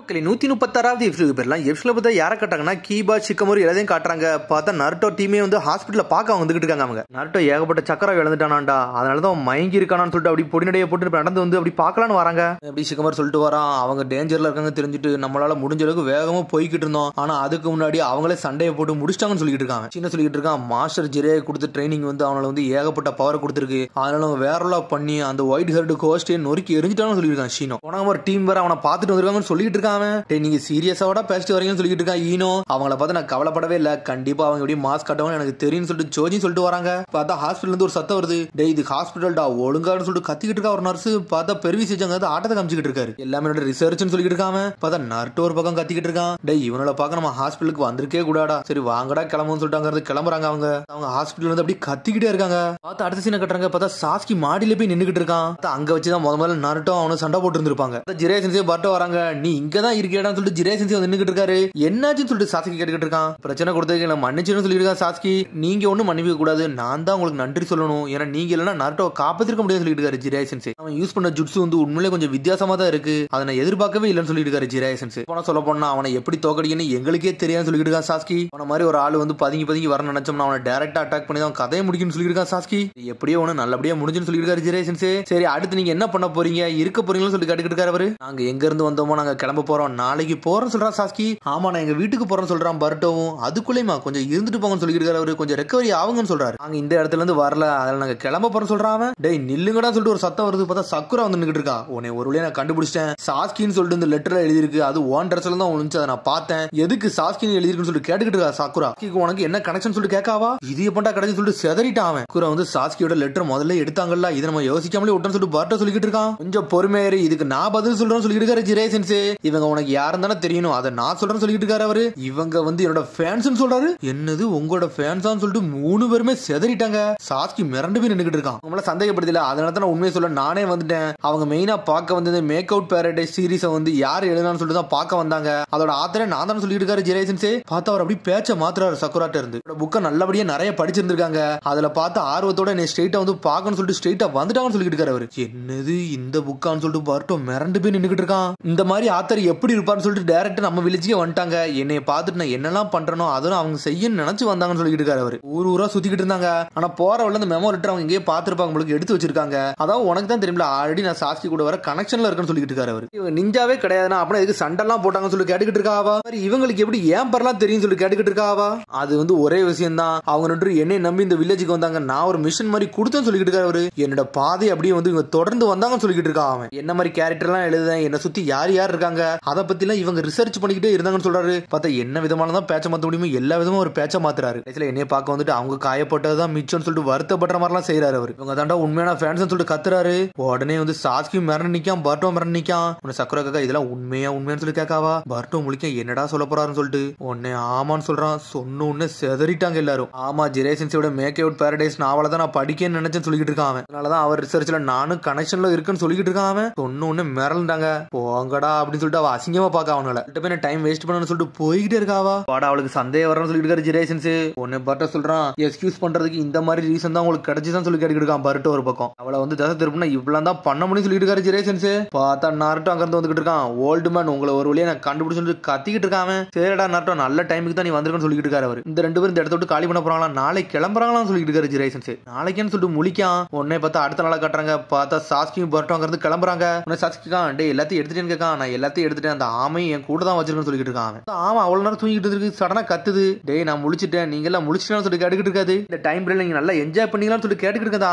மக்களே 136வது எபிசோடு பேர்லாம் எபிசோட பார்த்தா யாரை காட்டுறாங்கன்னா கீபா சிக்கமோரி எல்லாத்தையும் காட்டுறாங்க. பார்த்தா நருட்டோ டீமே வந்து ஹாஸ்பிட்டலில் பார்க்க வந்துகிட்டு இருக்காங்க. அவங்க நருட்டோ ஏகப்பட்ட சக்கரை இழந்துட்டானாண்டா, அதனால தான் மயங்கி இருக்கானான்னு சொல்லிட்டு அப்படி பொடிநடைய போட்டு நடந்து வந்து அப்படி பார்க்கலான்னு வராங்க. அப்படி சிக்கமோரி சொல்லிட்டு வரான், அவங்க டேஞ்சர்ல இருக்காங்க தெரிஞ்சுட்டு நம்மளால முடிஞ்ச அளவுக்கு வேகமா போய்கிட்டு இருந்தோம், ஆனா அதுக்கு முன்னாடி அவங்களே சண்டையை போட்டு முடிச்சிட்டாங்கன்னு சொல்லிட்டு இருக்காங்க. சின்ன சொல்லிட்டு இருக்கான், மாஸ்டர் ஜிரே கொடுத்த ட்ரைனிங் வந்து அவனால வந்து ஏகப்பட்ட பவர் கொடுத்துருக்கு, அதனால வேறலா பண்ணி அந்த ஒயிட் ஹெர்டு கோஸ்டே நொறுக்கி எரிஞ்சிட்டான்னு சொல்லியிருக்கான். ஷீனோ போனாங்க ஒரு டீம் வேற அவனை பார்த்துட்டு வந்திருக்காங்கன்னு சொல்லிட்டு இருக்கான். நீங்க சீரியஸாவோட பேசிட்டு வரீங்கன்னு சொல்லிட்டு இருக்கா ஈனோ. அவங்கள பார்த்து நான் கவலைப்படவே இல்ல, கண்டிப்பா அவங்க எப்படி மாஸ்க் கட்டவும் எனக்கு தெரியும் சொல்லிட்டு ஜோஜி சொல்லிட்டு வராங்க. பார்த்தா ஹாஸ்பிட்டல் இருந்து ஒரு சத்தம் வருது, டேய் இது ஹாஸ்பிட்டல்டா ஒழுங்கான்னு சொல்லிட்டு கத்திக்கிட்டு இருக்கா ஒரு நர்ஸ். பார்த்தா பெருவி செஞ்சாங்க ஆட்டத்தை காமிச்சிட்டு இருக்காரு, எல்லாமே ரிசர்ச்னு சொல்லிட்டு இருக்காம. பார்த்தா நர்ட்டு ஒரு பக்கம் கத்திக்கிட்டு இருக்கான், டேய் இவனால பார்க்க நம்ம ஹாஸ்பிட்டலுக்கு வந்திருக்கே கூடாடா, சரி வாங்கடா கிளம்புன்னு சொல்லிட்டாங்க. கிளம்புறாங்க அவங்க ஹாஸ்பிட்டல் வந்து அப்படி கத்திக்கிட்டே இருக்காங்க. பார்த்தா அடுத்த சீனை கட்டுறாங்க, பார்த்தா சாஸ்கி மாடியில போய் நின்னுகிட்டு இருக்கான். அங்க வச்சுதான் முதல்ல நருட்டோ அவனும் சண்டை போட்டு இருந்திருப்பாங்க. ஜிரே சென்சே பர்ட்டோ வராங்க, நீ இங்கதான் இருக்கேடான்னு சொல்லிட்டு ஜிரே சென்சே வந்து நின்னுகிட்டு இருக்காரு. என்னாச்சுன்னு சொல்லிட்டு சாஸ்கி கேட்டுக்கிட்டு இருக்கான். பிரச்சனை கொடுத்ததுக்கு மன்னிச்சுன்னு சொல்லிட்டு இருக்கான் சாஸ்கி. நீங்க ஒன்னும் மன்னிக்க கூடாது, நான் தான் உங்களுக்கு நன்றி சொல்லணும், ஏன்னா நீங்க இல்லைன்னா நருட்டோவை காப்பாத்திருக்க முடியாது சொல்லிட்டு இருக்காரு ஜிரே சென்சே. அவன் யூஸ் பண்ண ஜுட்சு வந்து உண்மையிலே கொஞ்சம் வித்தியாசமா தான் இருக்கு, அதை நான் எதிர்பார்க்கவே இல்லைன்னு சொல்லிட்டு இருக்காரு ஜிரே சென்சே. போனா சொல்ல போனா அவனை எப்படி தோக்கடிக்கன்னு எங்களுக்கே தெரியாதுன்னு சொல்லிட்டு இருக்கான் சாஸ்கி. அவன மாதிரி ஒரு ஆள் வந்து பதுங்கி வர நினைச்சோம்னா அவனை டைரக்டா அட்டாக் பண்ணி தான் கதையை முடிக்குன்னு சொல்லிட்டு இருக்கான் சாஸ்கி. எப்படியோ ஒண்ணு நல்லபடியா முடிஞ்சுன்னு சொல்லிட்டு இருக்காரு ஜிரே சென்சே. சரி அடுத்து நீங்க என்ன பண்ண போறீங்க, இருக்க போறீங்கன்னு சொல்லிட்டு கேட்டுக்கிட்டு இருக்காரு அவரு. நாங்க எங்க இருந்து வந்தோமோ நாங்க கிளம்ப போறோம், நாளைக்கு போறோம் சொல்றான் சாஸ்கி. ஆமா நான் எங்க வீட்டுக்கு போறேன்னு சொல்றான் பர்ட்டோவும். அதுக்குள்ளேயுமா கொஞ்சம் இருந்துட்டு போங்கன்னு சொல்லிட்டு இருக்காரு அவரு, கொஞ்சம் ரெக்கவரி ஆகுங்கன்னு சொல்றாரு. நாங்க இந்த இடத்துல இருந்து வரல, அதனால நாங்க கிளம்ப போறோம் சொல்றான். டேய் நில்லுங்கடா சொல்லிட்டு ஒரு சத்தம் வருது. பார்த்தா சக்குரா வந்து நின்னுட்டு இருக்கான். உன்னை ஒரு வழியா நான் கண்டுபிடிச்சேன், சாஸ்கின்னு சொல்லிட்டு இந்த லெட்டர்ல எழுதி இருக்கு, அது ஓன் ட்ரெஸ்ல தான் ஒளிஞ்சு, அதை நான் பார்த்தேன், எதுக்கு சாஸ்கின்னு எழுதி இருக்குன்னு சொல்லிட்டு கேட்டுக்கிட்டு இருக்கா சாக்குரா. உனக்கு என்ன கனெக்ஷன் சொல்லிட்டு கேட்காவா, இது எப்பண்டா கிடைச்சு சொல்லிட்டு செதறிட்டான் அவன். குரா வந்து சாஸ்கியோட லெட்டர் முதல்ல எடுத்தாங்கல்ல, இதை நம்ம யோசிக்காமலே விட்டோம்னு சொல்லிட்டு பர்ட்டோ சொல்லிக்கிட்டு இருக்கான். கொஞ்சம் பொறுமையாரு, இதுக்கு நான் பதில் சொல்றேன்னு சொல்லிட்டு இருக்காரு ஜிரே சென்சே. இவங்க உனக்கு யாருன்னு தானே தெரியணும், அதை நான் சொல்றேன்னு சொல்லிட்டு இருக்காரு அவரு. இவங்க வந்து என்னோட ஃபேன்ஸ் சொல்றாரு. என்னது உங்களோட ஃபேன்ஸான்னு சொல்லிட்டு 3 பேருமே செதறிட்டாங்க. சாஸ்கி மிரண்டு போய் நின்னுகிட்டு இருக்கான். நம்மள சந்தேகப்படுத்தல, அதனால தான் நான் உண்மையை சொல்ல நானே வந்துட்டேன். அவங்க மெயினா பார்க்க வந்தது மேக் அவுட் பேரடைஸ் சீரிஸ் வந்து யார் எழுதுனான்னு சொல்லிட்டு தான் பார்க்க வந்தாங்க, அதோட ஆத்தரே நான் தான் சொல்லிட்டு இருக்காரு ஜிரே சென்சே. பார்த்தா அவர் அப்படி பேச்ச மாத்துறாரு சக்குராட்ட இருந்து. புக்கை நல்லபடியா நிறைய படிச்சிருந்திருக்காங்க, அதுல பார்த்து ஆர்வத்தோட என்ன ஸ்ட்ரெயிட்டா வந்து பார்க்கணும்னு சொல்லிட்டு ஸ்ட்ரெயிட்டா வந்துட்டாங்கன்னு சொல்லிட்டு இருக்காரு அவரு. என்னது இந்த புக்கான்னு சொல்லிட்டு பர்ட்டோ மிரண்டு போய் நின்னுகிட்டு இருக்கான். இந்த மாதிரி ஆத்தர் எப்படி இருப்பான்னு சொல்லிட்டு டைரக்டா நம்ம வில்லேஜ்க்கே வந்துட்டாங்க, என்னைய பார்த்துட்டு நான் என்னெல்லாம் பண்றனோ அதெல்லாம் அவங்க செய்யன்னு நினைச்சு வந்தாங்கன்னு சொல்லிட்டு இருக்காரு அவரு. ஊரா சுத்திக்கிட்டு இருந்தாங்க, ஆனா போற வழில அந்த மெமோ லெட்டர் அவங்க எங்கேயே பார்த்திருப்பாங்க, உங்களுக்கு எடுத்து வச்சிருக்காங்க. அதாவது உனக்கு தான் தெரியும்ல, ஆல்ரெடி நான் சாஸ்கி கூட வர கனெக்ஷன்ல இருக்குன்னு சொல்லிட்டு இருக்காரு அவரு. இவங்க நிஞ்சாவே கிடையாதுன்னா அப்புறம் எதுக்கு சண்டெல்லாம் போட்டாங்கன்னு சொல்லி கேட்டுக்கிட்டு இருக்காவா. இவங்களுக்கு எப்படி ஏன் பரலாம் தெரியும் சொல்லி கேட்டுக்கிட்டு இருக்காவா. அது வந்து ஒரே விஷயம் தான், அவங்க ரெண்டு என்னை நம்பி இந்த வில்லேஜுக்கு வந்தாங்க, நான் ஒரு மிஷன் மாதிரி கொடுத்தேன்னு சொல்லிட்டு இருக்காரு அவரு. என்னோட பாதை அப்படியே வந்து இவங்க தொடர்ந்து வந்தாங்கன்னு சொல்லிட்டு இருக்கா. அவன் என்ன மாதிரி கேரக்டர் எல்லாம் எழுதுறேன், என்ன சுத்தி யார் யார் இருக்காங்க அதை பத்தி எல்லாம் இவங்க ரிசர்ச் பண்ணிக்கிட்டே இருந்தாங்கன்னு சொல்றாரு. பார்த்தா என்ன விதமானதான் பேச்ச மாத்த முடியுமோ எல்லா விதமும் ஒரு பேச்ச மாத்துறாரு. என்னைய பார்க்க வந்துட்டு அவங்க காயப்பட்டதுதான் மிச்சம்னு சொல்லிட்டு வருத்தப்படுற மாதிரிலாம் செய்யறாரு அவரு. இவங்க தாண்டா உண்மையான ஃபேன்ஸ் சொல்லிட்டு கத்துறாரு. உடனே வந்து சாஸ்கி மிரண்டு நிக்கான், பர்ட்டோ மிரண்டு நிக்கான். உன்னை சக்குரா காக்கா இதெல்லாம் உண்மையான்னு சொல்லி கேட்காவா. பர்ட்டோ முழிக்க என்னடா சொல்ல போறாருன்னு சொல்லிட்டு உடனே ஆமான்னு சொல்றான். சொன்ன உடனே செதறிட்டாங்க எல்லாரும். ஆமா ஜிரே சென்சேயோட மேக் அவுட் பேரடைஸ் நாவல தான் நான் படிக்கன்னு நினைச்சேன்னு சொல்லிட்டு இருக்கான் அவன். அதனாலதான் அவர் ரிசர்ச்ல நானும் கனெக்ஷன்ல இருக்குன்னு சொல்லிட்டு இருக்கான் அவன். சொன்ன உடனே மிரண்டாங்க, போங்கடா அப்படின்னு சொல்லிட்டு அவ அசிங்கமா பாக்க அவனால டைம் வேஸ்ட் பண்ணு சொல்லிட்டு போய்கிட்டே இருக்காவா. வாடா அவளுக்கு சந்தேகம் வரணும்னு சொல்லிட்டு இருக்காரு ஜிரே சென்சே. உடனே பர்ட்டோ சொல்றான், எக்ஸ்கியூஸ் பண்றதுக்கு இந்த மாதிரி ரீசன் தான் உங்களுக்கு கிடைச்சுதான் சொல்லி கேட்டுக்கிட்டு இருக்கான் பர்ட்டோ ஒரு பக்கம். அவளை வந்து தசை திருப்பினா இவ்வளவு தான் பண்ண முடியும் சொல்லிட்டு இருக்காரு ஜிரே சென்சே. பார்த்தா நாருட்டோ அங்க இருந்து வந்துகிட்டு இருக்கான். ஓல்டு மேன் உங்களை ஒரு வழியா நான் கண்டுபிடிச்சு சொல்லிட்டு கத்திக்கிட்டு இருக்கான். சரிடா நாருட்டோ நல்ல டைமுக்கு தான் நீ வந்திருக்கன்னு சொல்லிட்டு இருக்காரு அவர். இந்த 2 பேரும் இந்த இடத்த விட்டு காலி பண்ண போறாங்களா, நாளைக்கு கிளம்புறாங்களான்னு சொல்லிட்டு இருக்காரு ஜிரே சென்சே. நாளைக்குன்னு சொல்லிட்டு முழிக்கான். உடனே பார்த்தா அடுத்த நாளா கட்டுறாங்க. பார்த்தா சாஸ்கியும் பர்ட்டோ அங்க இருந்து கிளம்புறாங்க. உடனே சாஸ்கிக்கான், டே எல்லாத்தையும் எடுத்துட்டேன்னு கேட்கான். நான் எல்லாத்தையும் எடுத்துட்டேன், அந்த ஆமையும் என் கூட தான் வச்சிருக்கேன்னு சொல்லிட்டு இருக்கான். ஆமா அவ்வளவு நேரம் தூங்கிட்டு இருக்கு, சடனா கத்துது, டேய் நான் முழிச்சிட்டேன், நீங்க எல்லாம் முழிச்சிட்டேன்னு சொல்லி கேட்டுக்கிட்டு இருக்காது. இந்த டைம் பிரேக்ல நீங்க நல்லா என்ஜாய் பண்ணீங்களான்னு சொல்லி கேட்டுக்கிட்டு இருக்காது.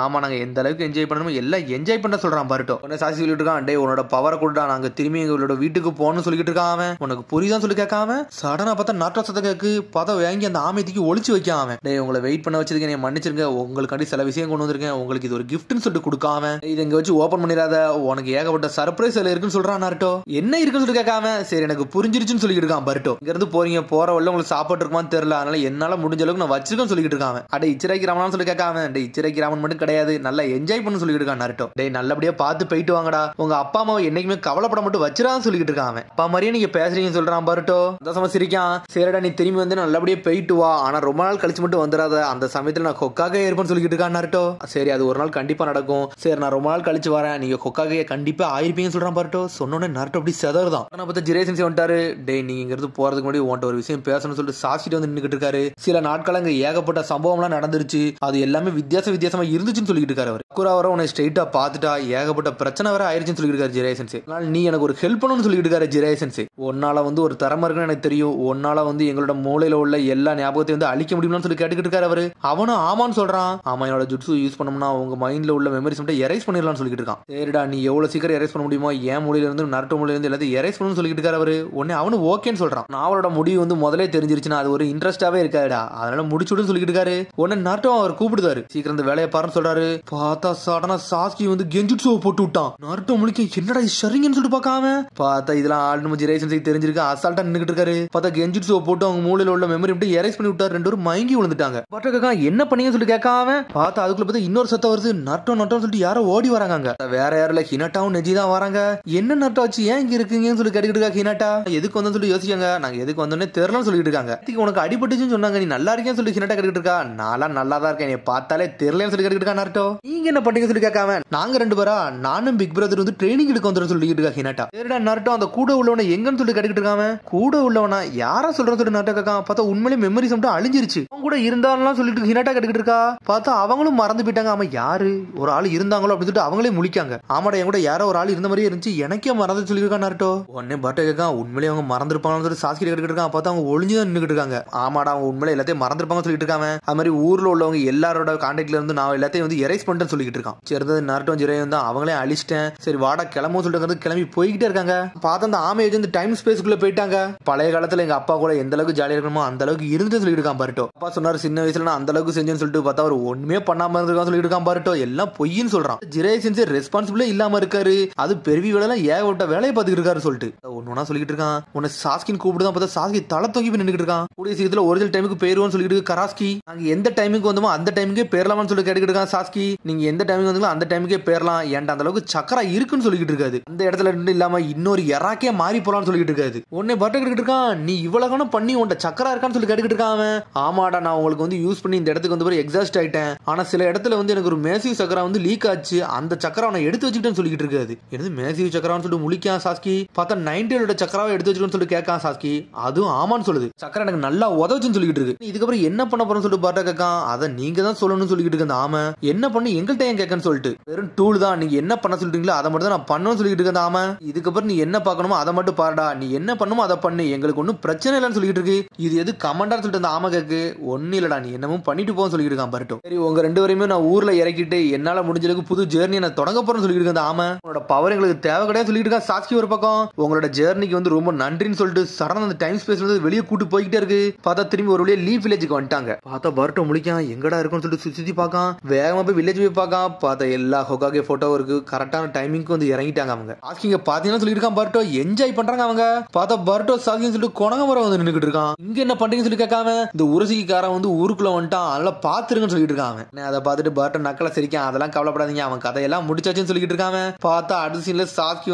ஆமா நாங்க எந்த அளவுக்கு என்ஜாய் பண்ணணுமோ எல்லாம் என்ஜாய் பண்ண சொல்றான் பர்ட்டோ. உடனே சாஸ்கி சொல்லிட்டு இருக்கான், டேய் உன்னோட பவரை கொடுடா, நாங்க திரும்பி எங்களோட வீட்டுக்கு போகணும்னு சொல்லிட்டு இருக்கான் அவன். உனக்கு புரியுதான்னு சொல்லி கேட்காம சடனா பார்த்தா நாட்டோ சத்த கேக்கு. பார்த்தா வாங்கி அந்த ஆமையத்துக்கு ஒளிச்சு வைக்காம அவன். டேய் உங்களை வெயிட் பண்ண வச்சதுக்கு என்னை மன்னிச்சிருங்க, உங்களுக்காண்டி சில விஷயம் கொண்டு வந்திருக்கேன், உங்களுக்கு இது ஒரு கிஃப்ட்னு சொல்லிட்டு கொடுக்காம இதை இங்க வச்சு ஓபன் பண்ணிடாத, உனக்கு ஏகப்பட்ட சர்ப்ரைஸ் இருக்குன்னு சொல்றான் நாருட்டோ. என்ன இருக்குன்னு சொல்லி கேட்காம சரி எனக்கு புரிஞ்சிருச்சுன்னு சொல்லிட்டு இருக்கான் பர்ட்டோ. இங்க இருந்து போறீங்க, போற வழில உங்களுக்கு சாப்பாடு இருக்குமான்னு தெரியல, அதனால என்னால முடிஞ்ச அளவுக்கு நான் வச்சிருக்கேன்னு சொல்லிட்டு இருக்கான். அட இச்சிராக்கி ராமன் சொல்லி கேட்காம, டே இச்சிராக்கி ராமன் மட்டும் கிடையாது, நல்லா என்ஜாய் பண்ணு சொல்லிட்டு இருக்கான் நாருட்டோ. டேய் நல்லபடியா பார்த்து போயிட்டு வாங்கடா, உங்க அப்பா அம்மாவை என்னைக்குமே கவலைப்பட மட்டும் வச்சிரான்னு சொல்லிட்டு இருக்கான். அப்பா மாதிரியே நீங்க பேசுறீங்கன்னு சொல்றான் பர்ட்டோ. அந்த சமயம் சிரிக்கான். சரிடா நீ திரும்பி வந்து நல்லபடியா போயிட்டு வா, ஆனா ரொம்ப நாள் கழிச்சு மட்டும் வந்துடாத, அந்த சமயத்துல நான் கொக்காக இருப்பேன்னு சொல்லிட்டு இருக்கான் நாருட்டோ. சரி அது ஒரு நாள் கண்டிப்பா நடக்கும், சரி நான் ரொம்ப நாள் கழிச்சு வரேன், நீங்க கொக்காக கண்டிப்பா ஆயிருப்பீங்கன்னு சொல்றான் பர்ட்டோ. சொன்னோன்னே நாருட்டோ அப்படி அப்படி செதறுதான். ஆனா பார்த்தா ஜிரே சென்சே வந்துட்டாரு. டே நீங்க இங்க இருந்து போறதுக்கு முன்னாடி உன்ட்ட ஒரு விஷயம் பேசணும்னு சொல்லிட்டு சாஸ்கிட்ட வந்து நின்னுக்கிட்டு இருக்காரு. சில நாட்கள் அங்க ஏகப்பட்ட சம்பவம்லாம் நடந்துருச்சு, அது எல்லாமே வித்தியாசமா இருந்துச்சுன்னு சொல்லிட்டு இருக்காரு அவர். சக்குரா வர உன்னை ஸ்ட்ரைட்டா பார்த்துட்டா ஏகப்பட்ட பிரச்சனை வர ஆயிருச்சுன்னு சொல்லிட்டு இருக்காரு ஜிரே சென்சே. அதனால நீ எனக்கு ஒரு ஹெல்ப் பண்ணணும்னு சொல்லிட்டு இருக்காரு ஜிரே சென்சே. உன்னால வந்து ஒரு திறமை இருக்குன்னு எனக்கு தெரியும், உன்னால வந்து எங்களோட மூளையில உள்ள எல்லா ஞாபகத்தையும் வந்து அழிக்க முடியும்னு சொல்லி கேட்டுக்கிட்டு இருக்காரு அவரு. அவனும் ஆமான்னு சொல்றான். ஆமா என்னோட ஜுட்சு யூஸ் பண்ணோம்னா உங்க மைண்ட்ல உள்ள மெமரிஸ் மட்டும் எரேஸ் பண்ணிடலாம்னு சொல்லிட்டு இருக்கான். சரிடா நீ எவ்வளவு சீக்கிரம் எரேஸ் பண்ண முடியுமோ என் மூலையில இருந்து நருட்டோ மூலையில இருந்து எல்லாத்தையும் எரேஸ் பண்ணணும்னு சொல்லிட்டு இருக்காரு அவரு. உடனே அவனு ஓகேன்னு சொல்றான். நாவலோட முடிவு வந்து முதலே தெரிஞ்சிருச்சுன்னா அது ஒரு இன்ட்ரெஸ்டாவே இருக்காதுடா, அதனால முடிச்சுடுன்னு சொல்லிட்டு இருக்காரு. உடனே நருட்டோ அவர் கூப்பிடுதாரு, சீக்கிரம் இந்த வேலையை பாருன்னு சொல்றாரு. பார்த்தா சடனா சாஸ்கி வந்து கெஞ்சுட்சுவை போட்டு விட்டான். நருட்டோ முழிக்க என்னடா ஷரிங்கன்னு சொல்லிட்டு பார்க்காம பார்த்தா இதெல்லாம் ஆல்ரெடி ஜிரே சென்சேக்கு தெரிஞ்சிருக்கு, அசால்ட்டா நின்னுட்டு இருக்காரு. பார்த்தா கெஞ்சுட்சுவை போட்டு அவங்க மூலையில உள்ள மெமரி மட்டும் எரேஸ் பண்ணி விட்டாரு. ரெண்டு பேரும் மயங்கி விழுந்துட்டாங்க. பட்டக்கா என்ன பண்ணீங்கன்னு சொல்லி கேட்காம பார்த்தா அதுக்குள்ள பார்த்தா இன்னொரு சத்தம் வருது. நருட்டோ நருட்டோன்னு சொல்லிட்டு யாரோ ஓடி வராங்க. வேற யாரும் இல்ல, ஹினாட்டாவும் நெஜி தான் வராங்க. என்ன நருட்டோ ஆச்சு, ஏன் இங்க இருக்கீங்கன்னு சொல்லி கேட்டுக்கிட்டு இருக்கா ஹினாட்டா. எதுக்கு வந்தோம்னு சொல்லி யோசிச்சாங்க. நாங்க எதுக்கு வந்தோன்னே தெரியலன்னு சொல்லிட்டு இருக்காங்க. உனக்கு அடிபட்டுச்சுன்னு சொன்னாங்க, நீ நல்லா இருக்கேன்னு சொல்லி ஹினாட்டா கேட்டுக்கிட்டு இருக்கா. நான்லாம் நல்லா தான் இருக்கேன், நீ பார்த்தாலே தெரியலன்னு சொல்லி கேட்டுக்கிட்டு இருக்கா நருட்டோ. நீங்க என்ன பண்ணீங்க சொல்லி கேட்காம நாங்க ரெண்டு பேரா நானும் பிக் பிரதர் வந்து ட்ரைனிங் எடுக்க வந்துரும் சொல்லிட்டு இருக்கா ஹினாட்டா. சரிடா நருட்டோ அந்த கூட உள்ளவன எங்கன்னு சொல்லி கேட்டுக்கிட்டு இருக்காம. கூட உள்ளவனா யாரா சொல்றேன்னு சொல்லி நருட்டோ கேட்காம. பார்த்தா உண்மையிலே மெமரிஸ் மட்டும் அழிஞ்சிருச்சு. அவங்க கூட இருந்தாலும் சொல்லிட்டு ஹினாட்டா கேட்டுக்கிட்டு இருக்கா. பார்த்தா அவங்களும் மறந்து போயிட்டாங்க. ஆமா யாரு ஒரு ஆள் இருந்தாங்களோ அப்படின்னு சொல்லிட்டு அவங்களே முழிக்காங்க. ஆமாடா என் கூட யாரோ ஒரு ஆள் இருந்த மாதிரியே இருந்துச்சு, எனக்கே மறந்து சொல்லியிருக்கா நருட்டோ. உடனே பட்டை கேட்கா உண்மையிலே அவங்க மறந்துருப்பாங்கன்னு சொல்லி சாஸ்கி கேட்டுக்கிட்டு இருக்கான். பார்த்தா அவங்க ஒளிஞ்சுதான் நின்றுட்டு இருக்காங்க. ஆமாடா அவங்க உண்மையிலே எல்லாத்தையும் மறந்துருப்பாங்க சொல்லிட்டு இருக்காங்க. அது மாதிரி ஊர்ல உள்ளவங்க எல்லாரோட கான்டாக்ட்ல இருந்து நான் எல்லாத்தையும் வந்து எரேஸ் பண்ணிட்டேன்னு சொல்லிட்டு இருக்கான். சரி நருட்டோ ஜிரேயும் தான் அவங்களே அழிச்சிட்டேன், சரி வாடா கிளம்பும் சொல்லிட்டு கிளம்பி போய்கிட்டே இருக்காங்க. பார்த்தா அந்த ஆமை வந்து டைம் ஸ்பேஸ்க்குள்ள போயிட்டாங்க. பழைய காலத்துல எங்க அப்பா கூட எந்த அளவுக்கு ஜாலியா இருக்கணுமோ அந்த அளவுக்கு இருந்து சொல்லிட்டு இருக்கான் பாருட்டோ. அப்பா சொன்னாரு சின்ன வயசுல நான் அந்த அளவுக்கு செஞ்சேன்னு சொல்லிட்டு பார்த்தா அவர் ஒண்ணுமே பண்ணாம இருந்திருக்கான்னு சொல்லிட்டு இருக்கான் பாருட்டோ. எல்லாம் பொய்ன்னு சொல்றான். ஜிரே சென்சே ரெஸ்பான்சிபிளே இல்லாம இருக்காரு, அது பெரிய வேலை ஏகப்பட்ட வேலையை பார்த்துட்டு இருக்காரு சொல்லிட்டு ஒன்னொன்னா சொல்லிட்டு இருக்கான். உன்னை சாஸ்கின் கூப்பிடுதான் பார்த்தா சாஸ்கி தலை தொங்கி போய் நின்றுட்டு இருக்கான். கூடிய சீக்கிரத்துல ஒரிஜினல் டைமுக்கு போயிருவோம்னு சொல்லிட்டு கராஸ்கி. நாங்க எந்த டைமுக்கு வந்தோமோ அந்த டைமுக்கே பேரலாம்னு சொல்லி கேட்டுக்கிட்டு இருக்கான் சாஸ்கி. நீங்க எந்த டைமுக்கு வந்தீங்களோ அந்த டைமுக்கே பேரலாம், ஏன்டா அந்த அளவுக்கு சக்கரா இருக்குன்னு சொல்லிட்டு இருக்காது. அந்த இடத்துல இருந்து இல்லாம இன்னொரு எராக்கே மாறி போலாம்னு சொல்லிட்டு இருக்காது. உடனே பட்ட கேட்டுக்கிட்டு இருக்கான், நீ இவ்வளவு பண்ணி உன்ட சக்கரா இருக்கான்னு சொல்லி கேட்டுக்கிட்டு இருக்கான். ஆமாடா நான் உங்களுக்கு வந்து யூஸ் பண்ணி இந்த இடத்துக்கு வந்து எக்ஸாஸ்ட் ஆயிட்டேன், ஆனா சில இடத்துல வந்து எனக்கு ஒரு மேசிவ் சக்கரா வந்து லீக் ஆச்சு, அந்த சக்கரா நான் எடுத்து வச்சுக்கிட்டேன்னு சொல்லிட்டு இருக்காது. எனது மேசிவ் சக்கரான்னு சொல்லிட்டு முழிக்கான் சாஸ்கி. பார்த்தா 90 சக்கராவை எடுத்து வச்சுக்கணும்னு சொல்லிட்டு கேட்கான் சாஸ்கி. அதுவும் ஆமான்னு சொல்லுது. சக்கரா எனக்கு நல்லா உதவுச்சுன்னு சொல்லிட்டு இருக்கு. இதுக்கப்புறம் என்ன பண்ண போறோம்னு சொல்லிட்டு பாட்டா கேட்கான். அதை நீங்க தான் சொல்லணும்னு சொல்லிட்டு இருக்கு. ஆமா என்ன பண்ணு எங்கள்கிட்ட ஏன் கேட்கன்னு சொல்லிட்டு வெறும் டூல் தான், நீங்க என்ன பண்ண சொல்றீங்களோ அதை மட்டும் தான் நான் பண்ணணும்னு சொல்லிட்டு இருக்க. ஆமா இதுக்கப்புறம் நீ என்ன பார்க்கணுமோ அதை மட்டும் பாருடா, நீ என்ன பண்ணுமோ அதை பண்ணு, எங்களுக்கு ஒன்னும் பிரச்சனை இல்லைன்னு சொல்லிட்டு இருக்கு. இது எது கமாண்டா சொல்லிட்டு அந்த ஆமா கேக்கு. ஒன்னும் இல்லடா நீ என்னமும் பண்ணிட்டு போன்னு சொல்லிட்டு இருக்கான் பரட்டோ. சரி உங்க ரெண்டு பேரையுமே நான் ஊர்ல இறக்கிட்டு என்னால முடிஞ்சளவுக்கு புது ஜேர்னியை நான் தொடங்க போறேன்னு சொல்லிட்டு இருக்க. ஆமா உங்களோட பவர் எங்களுக்கு தேவை கிடையாது சொல்லிட்டு இருக்கா சாஸ்கி. ஒரு பக்கம் உங்களோட ஜேர்னிக்கு வந்து ரொம்ப நன்றின்னு சொல்லிட்டு சரண் அந்த டைம் ஸ்பேஸ்ல இருந்து வெளியே கூட்டு போய்கிட்டே இருக்கு. பார்த்தா திரும்பி ஒரு வழியா லீவ் வில்லேஜுக்கு வந்துட்டாங்க. பார்த்தா பரட்டோ முழிக்கான், எங்கடா இருக்குன்னு சொல்லிட்டு சுத்தி பார்க்கான். வேகமா போய் வில்லேஜ் போய் பார்க்கான். பார்த்தா எல்லா ஹொகாகே போட்டோ இருக்கு, கரெக்டான டைமிங்க்கு வந்து இறங்கிட்டாங்க அவங்க. சாஸ்கிங்க பாத்தீங்கன்னா சொல்லிட்டு இருக்கான் பரட்டோ, என்ஜாய் பண்றாங்க அவங்க. பார்த்தா பரட்டோ சாஸ்கின்னு சொல்லிட்டு கொணங்க மரம் வந்து நின்னுக்கிட்டு இருக்கான். இங்க என்ன பண்றீங்கன்னு சொல்லி கேட்காம இந்த உரசிக்காரன் வந்து ஊருக்குள்ள வந்துட்டான், அதெல்லாம் பாத்துருங்கன்னு சொல்லிட்டு இருக்காங்க. அதை பார்த்துட்டு பரட்டோ நக்கல சிரிக்கான். அதெல்லாம் கவலைப்படாதீங்க, அவன் கதையெல்லாம் முடிச்சாச்சுன்னு சொல்லிட்டு இருக்காங்க. பார்த்தா அடுத்த சீன்ல சாஸ்கி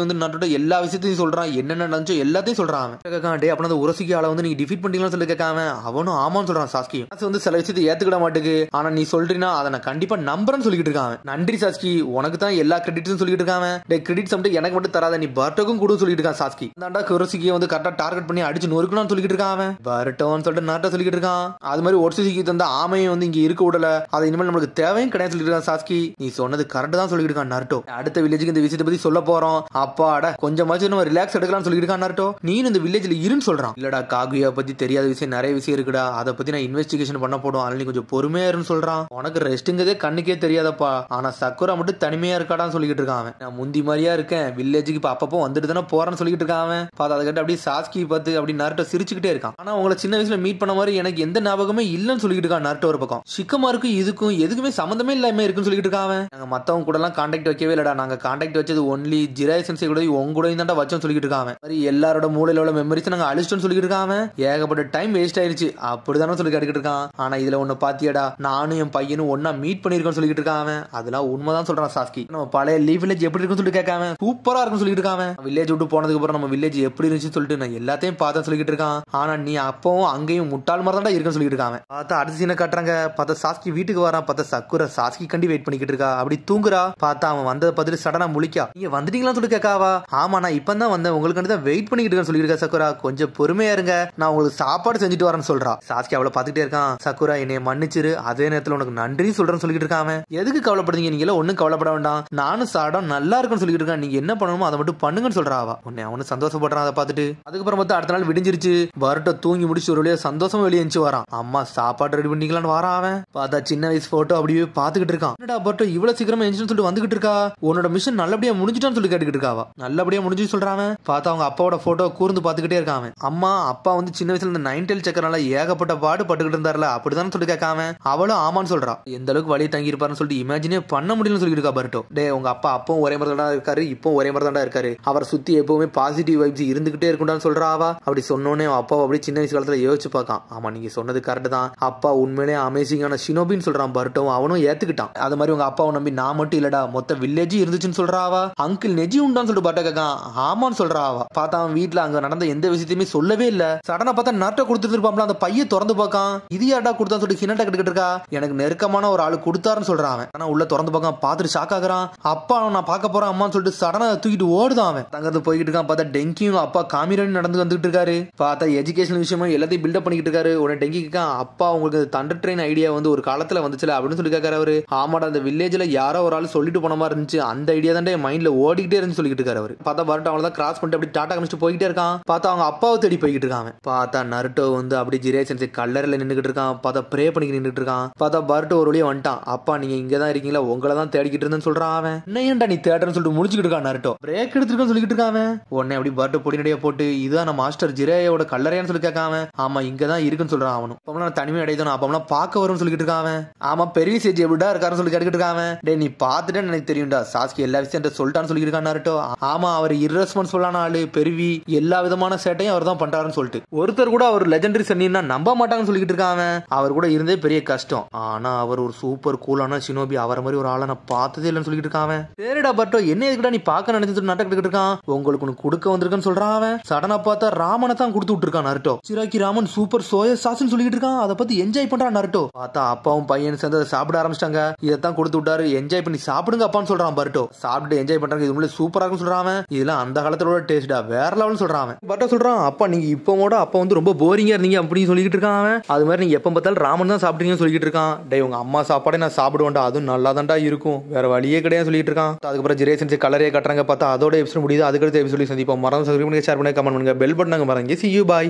வந்து நட்டோட எல்லா விஷயத்தையும் சொல்றான், என்னென்ன நடந்துச்சோ எல்லாத்தையும் சொல்றான். டே அப்ப அந்த உரசிக்கு ஆளை வந்து நீங்க டிஃபீட் பண்ணீங்கன்னு சொல்லி கேட்காம அவனும் ஆமான்னு சொல்றான். சாஸ்கி வந்து சில விஷயத்தை ஏத்துக்கிட மாட்டேங்குது, ஆனா நீ சொல்றீனா அதை நான் கண்டிப்பா நம்புறேன்னு சொல்லிட்டு இருக்காங்க. நன்றி சாஸ்கி, உனக்கு தான் எல்லா கிரெடிட்ஸும் சொல்லிட்டு இருக்காங்க. கிரெடிட்ஸ் மட்டும் எனக்கு மட்டும் தராத, நீ பர்ட்டோக்கும் கூட சொல்லிட்டு இருக்கான் சாஸ்கி. அந்தாண்டா குரசிக்கு வந்து கரெக்டா டார்கெட் பண்ணி அடிச்சு நொறுக்கணும்னு சொல்லிட்டு இருக்கான். பர்ட்டோன்னு சொல்லிட்டு நாட்டா சொல்லிட்டு இருக்கான். அது மாதிரி ஒர்சிக்கு தந்த ஆமையை வந்து இங்க இருக்க விடல, அது இனிமேல் நம்மளுக்கு தேவையும் கிடையாது சொல்லிட்டு இருக்கான் சாஸ்கி. நீ சொன்னது கரெக்ட் தான் சொல்லிட்டு இருக்கான் நருட்டோ. அடுத்த வில்லேஜுக்கு இந்த விஷயத்தை பத்தி சொல்ல போறோம், அப்பாட கொஞ்சமாச்சும் நம்ம ரிலாக்ஸ் எடுக்கலாம்னு சொல்லிட்டு இருக்கான் நருட்டோ. நீ இந்த வில்லேஜ்ல இருன்னு சொல்றான். இல்லடா காகுயா பத்தி தெரியாத விஷயம் நிறைய விஷயம் இருக்குடா, அதை பத்தி நான் இன்வெஸ்டிகேஷன் பண்ண போடும், அதனால நீ கொஞ்சம் பொறுமையா இருன்னு சொல்றான். உனக்கு ரெஸ்ட்ங்கிறதே கண்ணுக்கே தெரியாதப்பா, ஆனா சக்குரா மட்டும் தனிமையா இருக்காடான்னு சொல்லிட்டு இருக்கான். நான் முந்தி மாதிரியா இருக்கேன், வில்லேஜுக்கு இப்ப அப்பப்போ வந்துட்டு தானே போறான்னு சொல்லிட்டு இருக்கான். பார்த்து அதை கேட்டு அப்படியே சாஸ்கி பார்த்து அப்படி நருட்டோ சிரிச்சுக்கிட்டே இருக்கான். ஆனா உங்களை சின்ன வயசுல மீட் பண்ண மாதிரி எனக்கு எந்த ஞாபகமே இல்லன்னு சொல்லிட்டு இருக்கான் நருட்டோ. ஒரு பக்கம் ஷிக்கமாருக்கு இதுக்கும் எதுக்குமே சம்பந்தமே இல்லாம இருக்குன்னு சொல்லிட்டு இருக்கான். நாங்க மத்தவங்க கூட எல்லாம் கான்டாக்ட் வைக்கவே இல்லடா, நாங்க கான்டாக்ட் வச்சது ஒன்லி ஜிரே சென்சே கூட உங்க கூட தான் வச்சோம் சொல்லிட்டு இருக்கான். எல்லாரோட மூளையில உள்ள மெமரிஸ் நாங்க அழிச்சிட்டோம்னு சொல்லிட்டு இருக்கான். ஏகப்பட்ட டைம் வேஸ்ட் ஆயிருச்சு அப்படிதானே சொல்லி கேட்டுக்கிட்டு இருக்கான். ஆனா இதுல ஒண்ணு பாத்தியடா, நானும் என் பையனும் ஒன்னா மீட் பண்ணிருக்கோம் சொல்லிட்டு இருக்கான். அதெல்லாம் உண்மைதான் சொல்றான் சாஸ்கி. நம்ம பழைய லீவ் வில்லேஜ் எப்படி இருக்குன்னு சொல்லிட்டு கேட்காம சூப்பரா இருக்குன்னு சொல்லிட்டு இருக்கான். வில்லேஜ் விட்டு போனதுக்கு அப்புறம் நம்ம வில்லேஜ் எப்படி இருந்துச்சு சொல்லிட்டு நான் எல்லாத்தையும் பார்த்தா சொல்லிட்டு இருக்கான். ஆனா நீ அப்பவும் அங்கேயும் முட்டாள் மாதிரி தான் இருக்குன்னு சொல்லிட்டு இருக்கான். பார்த்தா அடுத்த சீனை காட்டுறாங்க. பார்த்தா சாஸ்கி வீட்டுக்கு வரான். பார்த்தா சக்குரா சாஸ்கி கண்டி வெயிட் பண்ணிக்கிட்டு இருக்கா. அப்படி தூங்குறா. பார்த்தா அவன் வந்ததை பார்த்துட்டு சடனா முழிக்கா. நீங்க வந்துட்டீங்களான்னு சொல்லி கேட்காவா. ஆமா நான் நான் இப்பதான் வந்தேன், உங்களுக்கு தான் வெயிட் பண்ணிக்கிட்டு இருக்கேன்னு சொல்லியிருக்கா சக்குரா. கொஞ்சம் பொறுமையா இருங்க, நான் உங்களுக்கு சாப்பாடு செஞ்சுட்டு வரேன்னு சொல்றா. சாஸ்கி அவளை பாத்துக்கிட்டே இருக்கான். சக்குரா என்னைய மன்னிச்சிரு, அதே நேரத்துல உனக்கு நன்றி சொல்றேன்னு சொல்லிட்டு இருக்காம. எதுக்கு கவலைப்படுறீங்க, நீங்க எல்லாம் ஒண்ணும் கவலைப்பட வேண்டாம், நானும் சாடம் நல்லா இருக்குன்னு சொல்லிட்டு இருக்கேன், நீங்க என்ன பண்ணணுமோ அதை மட்டும் பண்ணுங்கன்னு சொல்றா. உன்னை அவனு சந்தோஷப்படுறான் அதை பார்த்துட்டு. அதுக்கப்புறம் பார்த்தா அடுத்த நாள் விடிஞ்சிருச்சு. பரோட்டோ தூங்கி முடிச்சு ஒரு வழியா சந்தோஷமா வெளியே எஞ்சி வரான். அம்மா சாப்பாடு ரெடி பண்ணிக்கலான்னு வரான். அவன் பார்த்தா சின்ன வயசு போட்டோ அப்படியே பாத்துக்கிட்டு இருக்கான். என்னடா பரோட்டோ இவ்வளவு சீக்கிரமா எஞ்சின்னு சொல்லிட்டு வந்துகிட்டு இருக்கா, உன்னோட மிஷன் நல்லபடியா முடிஞ்சிட்டான்னு சொல்லி கேட்டுக்கிட்டு இருக்காவா. நல்லபடியா முடிஞ்சு சொல்றான். பார்த்தா அவங்க அப்பாவோட போட்டோ கூர்ந்து பாத்துக்கிட்டே இருக்கான். அம்மா அப்பா வந்து சின்ன வயசுல இந்த 9 சக்கரனால ஏகப்பட்ட பாடு பட்டுக்கிட்டு இருந்தாருல, அப்படிதான் சொல்லி கேட்காம அவளும் ஆமான்னு சொல்றா. எந்த அளவுக்கு வழி தங்கி இருப்பாருன்னு சொல்லிட்டு இமேஜினே பண்ண முடியலன்னு சொல்லிட்டு இருக்கா பரோட்டோ. டே உங்க அப்பா அப்பவும் ஒரே மாதிரி தான் இருக்காரு, இப்போ ஒரே மாதிரி தான் இருக்காரு, அவரை சுத்தி எப்பவுமே பாசிட்டிவ் வைப்ஸ் இருந்துகிட்டே இருக்கும்னு சொல்றாவா. அப்படி சொன்னோன்னே அப்பா அப்படி சின்ன வயசு காலத்துல யோசிச்சு பார்க்கான். ஆமா நீங்க சொன்னது கரெக்ட் தான், அப்பா உண்மையிலே அமேசிங்கான ஷினோபின்னு சொல்றான் பரோட்டோ. அவனும் ஏத்துக்கிட்டான். அது மாதிரி உங்க அப்பாவை நம்பி நான் மட்டும் இல்லடா, மொத்த வில்லேஜ் இருந்துச்சுன்னு சொல்றாவா. அங்கிள் நெஜி உண்டான்னு சொல்லிட்டு பாட்ட கேட்கான். ஆமான்னு சொல்றாவா. பார்த்தா அவன் வீட்டுல அங்க நடந்த எந்த விஷயத்தையுமே சொல்லவே இல்ல. சடனா பார்த்தா நட்டை கொடுத்துருப்பான். அந்த பைய திறந்து பார்க்கான். இது யாடா கொடுத்தான்னு சொல்லிட்டு ஹினட்டா கிட்ட இருக்கா. எனக்கு நெருக்கமான ஒரு ஆளு கொடுத்தாருன்னு சொல்றான். ஆனா உள்ள திறந்து பார்க்கான். பார்த்துட்டு ஷாக் ஆகுறான். அப்பா நான் பார்க்க போறேன் அம்மான்னு சொல்லிட்டு சடனா தூக்கிட்டு ஓடுதான். அவன் தங்கறது போய்கிட்டு இருக்கான். பார்த்தா டெங்கியும் அப்பா காமிரன் நடந்து வந்துட்டு இருக்காரு. பார்த்தா எஜுகேஷன் விஷயமா எல்லாத்தையும் பில்டப் பண்ணிக்கிட்டு இருக்காரு. உடனே டெங்கி கேட்கான், அப்பா உங்களுக்கு தண்டர் ட்ரெயின் ஐடியா வந்து ஒரு காலத்துல வந்துச்சுல அப்படின்னு சொல்லி கேட்காரு அவரு. ஆமாடா அந்த வில்லேஜ்ல யாரோ ஒரு ஆள் சொல்லிட்டு போன மாதிரி இருந்துச்சு, அந்த ஐடியா தான் மைண்ட்ல ஓடிக்கிட்டே இருந்து சொல்லிட்டு இருக்காரு அவரு. பார்த்தா பரோட்டோ அவங்கள கிராஸ் பண்ணிட்டு அப்படி டாடா கமிச்சு போய்கிட்டே இருக்கான். பார்த்தா அவங்க அப்பாவை தேடி போய்கிட்டு இருக்கான். பார்த்தா நருட்டோ வந்து அப்படி ஜிரேசன் கல்லறையில நின்றுட்டு இருக்கான். பார்த்தா ப்ரே பண்ணி நின்றுட்டு இருக்கான். பார்த்தா பரோட்டோ ஒரு வழியா வந்துட்டான். அப்பா நீங்க இங்கதான் இருக்கீங்களா, உங்களை தான் தேடிக்கிட்டு இருந்தேன்னு சொல்றான். அவன் என்னையண்டா நீ தேடுறன்னு சொல்லிட்டு முடிச்சுக்கிட்டு இருக்கான். நருட்டோ பிரேக் எடுத்துருக்கான்னு சொல்லிட்டு இருக்கான். உடனே அப்படி பரோட்டோ பொடி நடைய போட்டு இதுதான் நம்ம மாஸ்டர் ஜிரேயோட கல்லறையான்னு சொல்லி கேட்காம. ஆமா இங்கதான் இருக்குன்னு சொல்றான். அவனும் அப்பலாம் தனிமை அடையணும், அப்பலாம் பார்க்க வரும்னு சொல்லிட்டு இருக்கான். ஆமா பெரிய சேஜ் எப்படிடா இருக்காருன்னு சொல்லி கேட்டுக்கிட்டு இருக்கான். டே நீ பார்த்துட்டேன்னு எனக்கு தெரியும்டா, சாஸ்கி எல்லா விஷயம் சொல்லிட்டான்னு சொல்லிட்டு இருக்கான் நருட்டோ. ஆமா அவர் இர்ரெஸ்பான்சிபிளான ஆளு, பெருவி எல்லா விதமான சேட்டையும் அவர் தான் பண்றாருன்னு சொல்லிட்டு ஒருத்தர் கூட அவர் லெஜெண்டரி சன்னின்னா நம்ப மாட்டாங்கன்னு சொல்லிட்டு இருக்காங்க. அவர் கூட இருந்தே பெரிய கஷ்டம், ஆனா அவர் ஒரு சூப்பர் கூலான ஷினோபி, அவரை மாதிரி ஒரு ஆளை நான் பார்த்ததே இல்லைன்னு சொல்லிட்டு இருக்கான். சரிடா பட்டோ என்ன எதுக்குடா நீ பார்க்க நினைச்சு நடக்கிட்டு இருக்கான், உங்களுக்கு ஒன்று கொடுக்க வந்திருக்குன்னு சொல்றான். அவன் சடனா பார்த்தா ராமனை தான் கொடுத்து விட்டுருக்கான் நருட்டோ. சிராக்கி ராமன் சூப்பர் சோயா சாஸ்ன்னு சொல்லிட்டு இருக்கான். அதை பத்தி என்ஜாய் பண்றான் நருட்டோ. பார்த்தா அப்பாவும் பையன் சேர்ந்து அதை சாப்பிட ஆரம்பிச்சிட்டாங்க. இதைத்தான் கொடுத்து விட்டாரு, என்ஜாய் பண்ணி சாப்பிடுங்க அப்பான்னு சொல்றான் பரோட்டோ. சாப்பிட்டு என்ஜாய் பண்றாங்க, இது உள்ள சூப்பரா இருக்குன்னு சொல்றான். இதெல்லாம் அந்த காலத்தோட டேஸ்டா வேற லெவல்னு சொல்றான். பரோட்டோ சொல்றான், அப்பா நீங்க இப்போட அப்பா வந்து ரொம்ப போரிங்கா இருந்தீங்க அப்படின்னு சொல்லிட்டு இருக்கான். அது மாதிரி நீங்க எப்ப பார்த்தாலும் ராமன் தான் சாப்பிட்டீங்கன்னு சொல்லிட்டு இருக்கான். டே உங்க அம்மா சாப்பாடே நான் சாப்பிடுவேன்டா, அதுவும் நல்லா தான்டா இருக்கும், வேற வழியே கிடையாது சொல்லிட்டு இருக்கான். அதுக்கப்புறம் ஜிரேசன் கலரே கட்டுறாங்க. பார்த்தா அதோட எபிசோட் முடியுது. அதுக்கடுத்த எபிசோட் சந்திப்போம். மறந்து சப்ஸ்கிரைப் பண்ணுங்க, ஷேர் பண்ணுங்க, கமெண்ட் பண்ணுங்க, பெல் பட்டன் மறங்க. See you, bye.